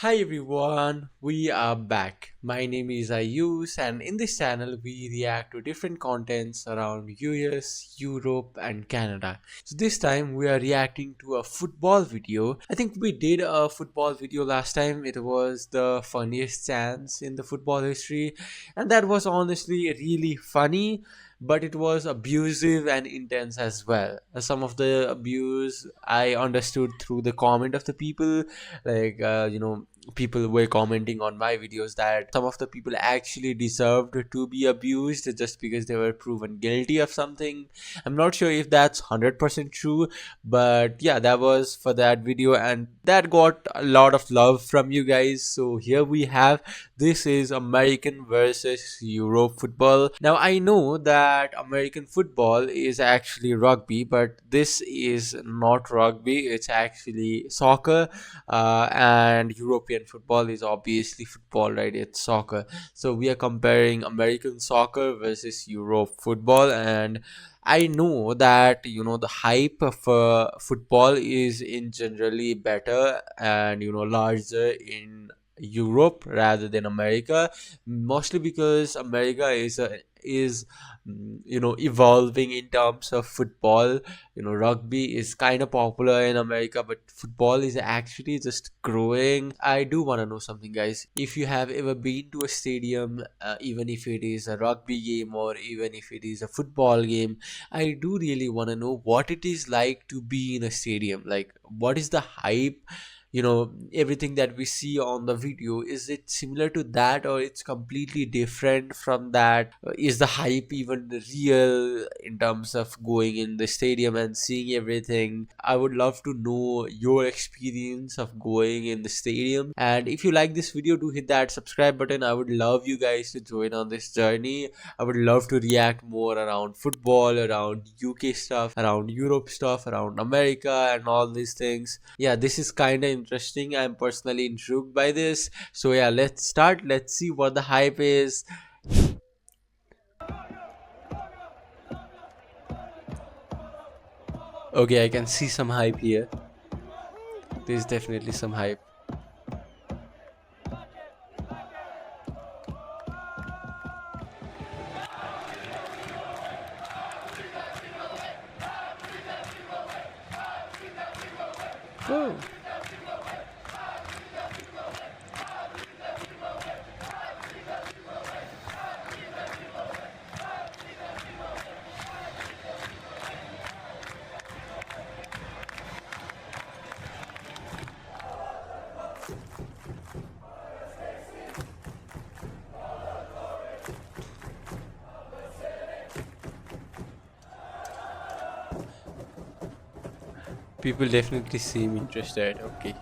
Hi everyone, we are back. My name is Ayus, and in this channel we react to different contents around US, Europe and Canada. So this time we are reacting to a football video. I think we did a football video last time. It was the funniest chance in the football history, and that was honestly really funny, but it was abusive and intense as well. Some of the abuse I understood through the comment of the people, people were commenting on my videos that some of the people actually deserved to be abused just because they were proven guilty of something. I'm not sure if that's 100% true, but yeah, that was for that video, and that got a lot of love from you guys. So here we have, this is American versus Europe football. Now I know that American football is actually rugby, but this is not rugby, it's actually soccer. And European football is obviously football, right? It's soccer. So we are comparing American soccer versus Europe football, and I know that the hype of football is in generally better and larger in Europe rather than America, mostly because America is evolving in terms of football. Rugby is kind of popular in America, but football is actually just growing. I do want to know something, guys. If you have ever been to a stadium, even if it is a rugby game or even if it is a football game, I do really want to know what it is like to be in a stadium. Like, what is the hype? Everything that we see on the video, is it similar to that or it's completely different from that? Is the hype even real in terms of going in the stadium and seeing everything? I would love to know your experience of going in the stadium, and if you like this video, do hit that subscribe button. I would love you guys to join on this journey. I would love to react more around football, around UK stuff, around Europe stuff, around America and all these things. Yeah, this is kind of interesting. I'm personally intrigued by this. So yeah, let's start. Let's see what the hype is. Okay, I can see some hype here. There's definitely some hype. Whoa. People definitely seem interested. Okay.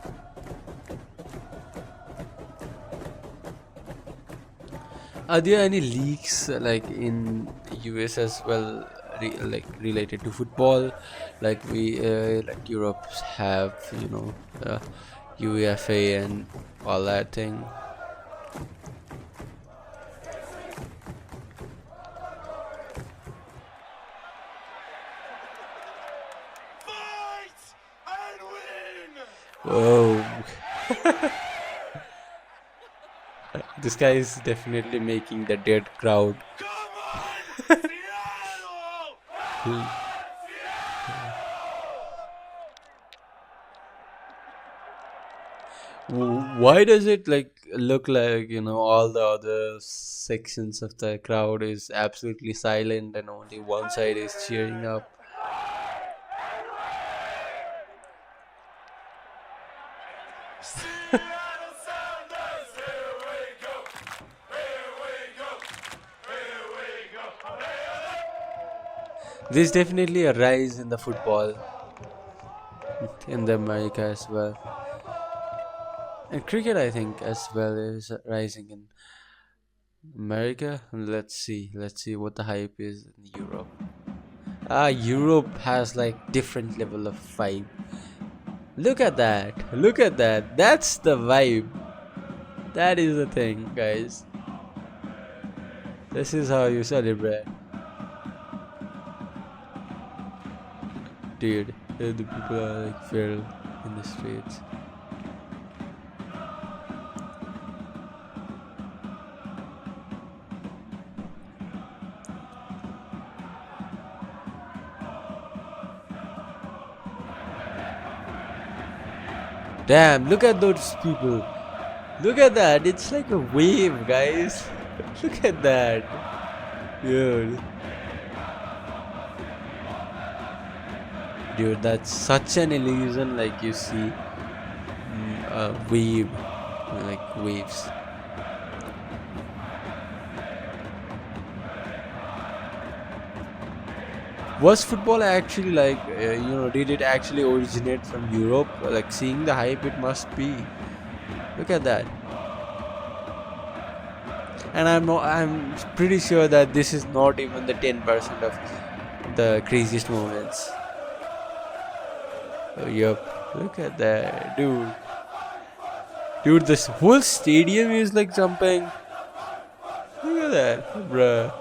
Are there any leaks like in US as well, like related to football, like like Europe have, UEFA and all that thing? Whoa. This guy is definitely making the dead crowd. Why does it like look like all the other sections of the crowd is absolutely silent and only one side is cheering up? There's definitely a rise in the football in the America as well, and cricket I think as well is rising in America. Let's see what the hype is in Europe. Europe has like different level of vibe. Look at that, look at that, that's the vibe. That is the thing, guys. This is how you celebrate. Dude, the people are like filled in the streets. Damn, look at those people. Look at that. It's like a wave, guys. Look at that. Dude. Dude, that's such an illusion. Like you see a wave, like waves. Was football actually like, did it actually originate from Europe? Like seeing the hype, it must be. Look at that. And I'm pretty sure that this is not even the 10% of the craziest moments. Oh, yup. Look at that, dude. Dude, this whole stadium is like jumping. Look at that, bruh.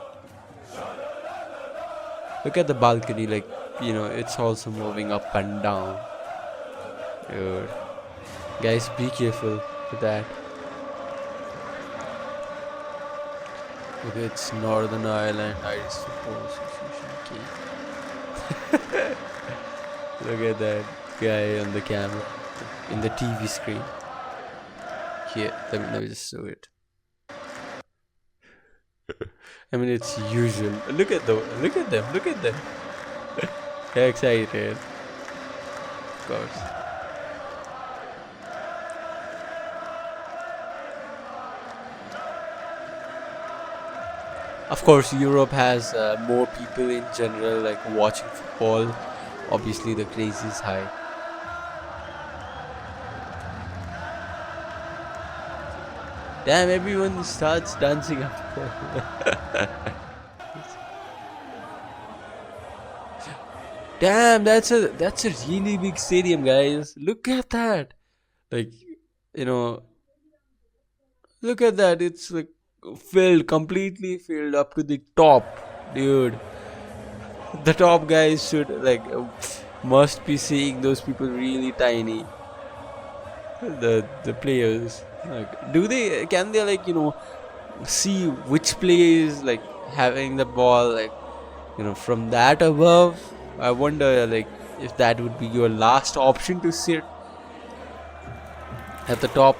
Look at the balcony, like, it's also moving up and down. Dude. Guys, be careful with that. Okay, it's Northern Ireland Irish Football Association key. Look at that guy on the camera, in the TV screen. Here, let me just show it. I mean, it's usual. Look at them. They're excited. Of course. Of course, Europe has more people in general, like watching football. Obviously, the craze is high. Damn, everyone starts dancing after. Damn, that's a really big stadium, guys. Look at that. Like, you know, look at that. It's like filled, completely filled up to the top, dude. The top guys should must be seeing those people really tiny. The players, like, can they see which player is like having the ball, like, from that above? I wonder, like, if that would be your last option to sit at the top.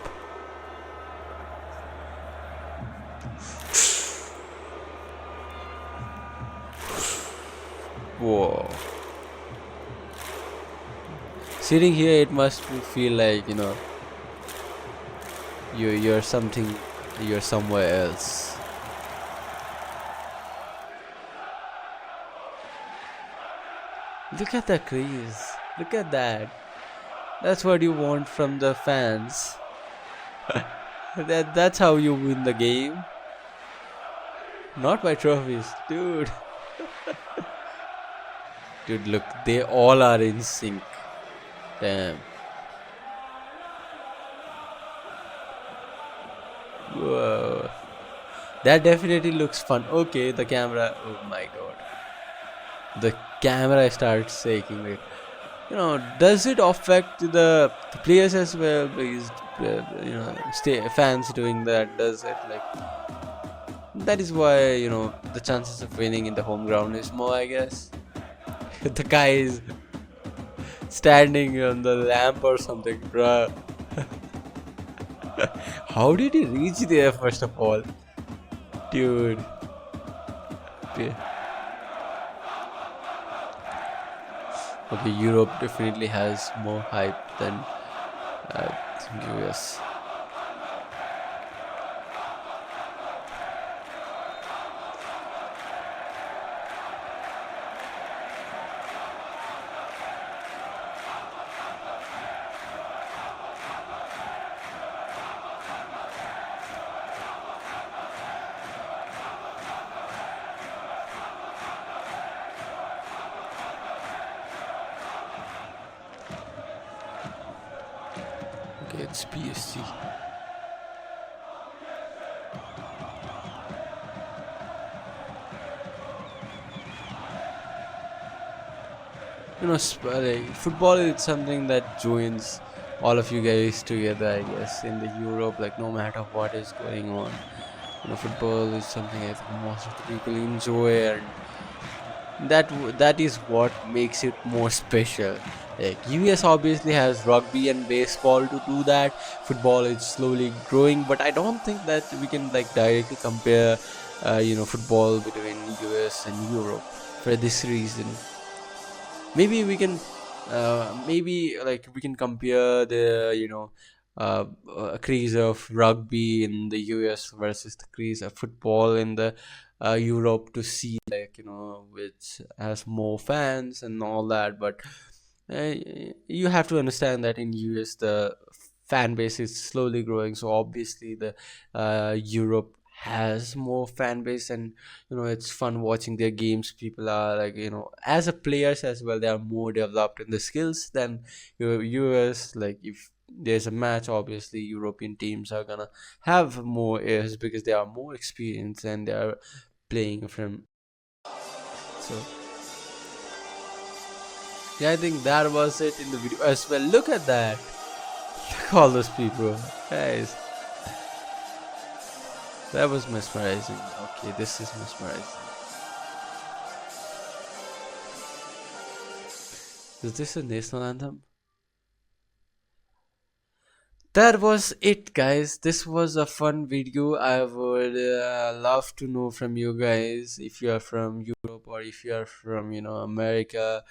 Whoa. Sitting here, it must feel like, you're somewhere else. Look at that craze. Look at that. That's what you want from the fans. That's how you win the game. Not by trophies, dude. Dude, look, they all are in sync. Damn. Whoa. That definitely looks fun. Okay, the camera. Oh my god. The camera starts shaking. Like, does it affect the players as well? Because, fans doing that, does it? Like, that is why, the chances of winning in the home ground is more, I guess. The guy is standing on the lamp or something, bruh. How did he reach there, first of all? Dude. Okay, Europe definitely has more hype than US. Okay, it's PSG. Football is something that joins all of you guys together, I guess, in the Europe, like, no matter what is going on. Football is something I think most of the people enjoy, and that is what makes it more special. Like US obviously has rugby and baseball to do that. Football is slowly growing, but I don't think that we can like directly compare, football between US and Europe for this reason. Maybe we can, maybe like we can compare the craze of rugby in the US versus the craze of football in the Europe, to see like which has more fans and all that. But uh, you have to understand that in US the fan base is slowly growing, so obviously the Europe has more fan base, and it's fun watching their games. People are like, as a players as well, they are more developed in the skills than US. Like if there's a match, obviously European teams are gonna have more airs because they are more experienced and they are playing from. So yeah, I think that was it in the video as well. Look at that. Look at all those people, guys. That was mesmerizing. Okay, this is mesmerizing. Is this a national anthem? That was it, guys. This was a fun video. I would love to know from you guys, if you are from Europe or if you are from America.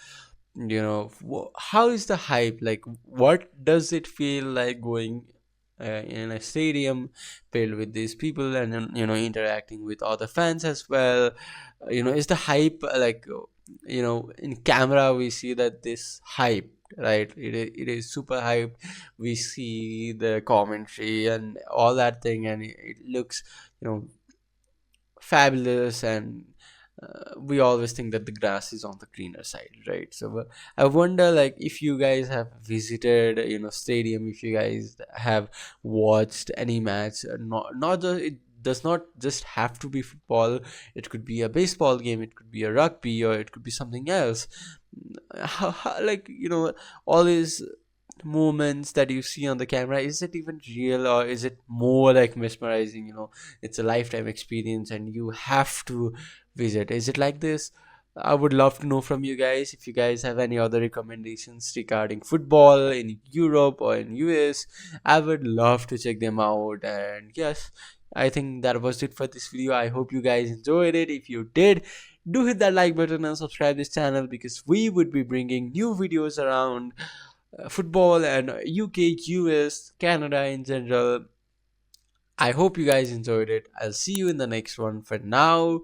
How is the hype? Like, what does it feel like going in a stadium filled with these people, and then interacting with other fans as well? Is the hype like, in camera we see that this hype, right? It is super hyped. We see the commentary and all that thing, and it looks you know fabulous. And we always think that the grass is on the greener side, right? So I wonder, like, if you guys have visited stadium, if you guys have watched any match, not just, it does not just have to be football. It could be a baseball game, it could be a rugby, or it could be something else. Like, all these moments that you see on the camera, is it even real, or is it more like mesmerizing? It's a lifetime experience and you have to visit. Is it like this? I would love to know from you guys. If you guys have any other recommendations regarding football in Europe or in US, I would love to check them out. And yes, I think that was it for this video. I hope you guys enjoyed it. If you did, do hit that like button and subscribe this channel, because we would be bringing new videos around football and UK, US, Canada in general. I hope you guys enjoyed it. I'll see you in the next one. For now,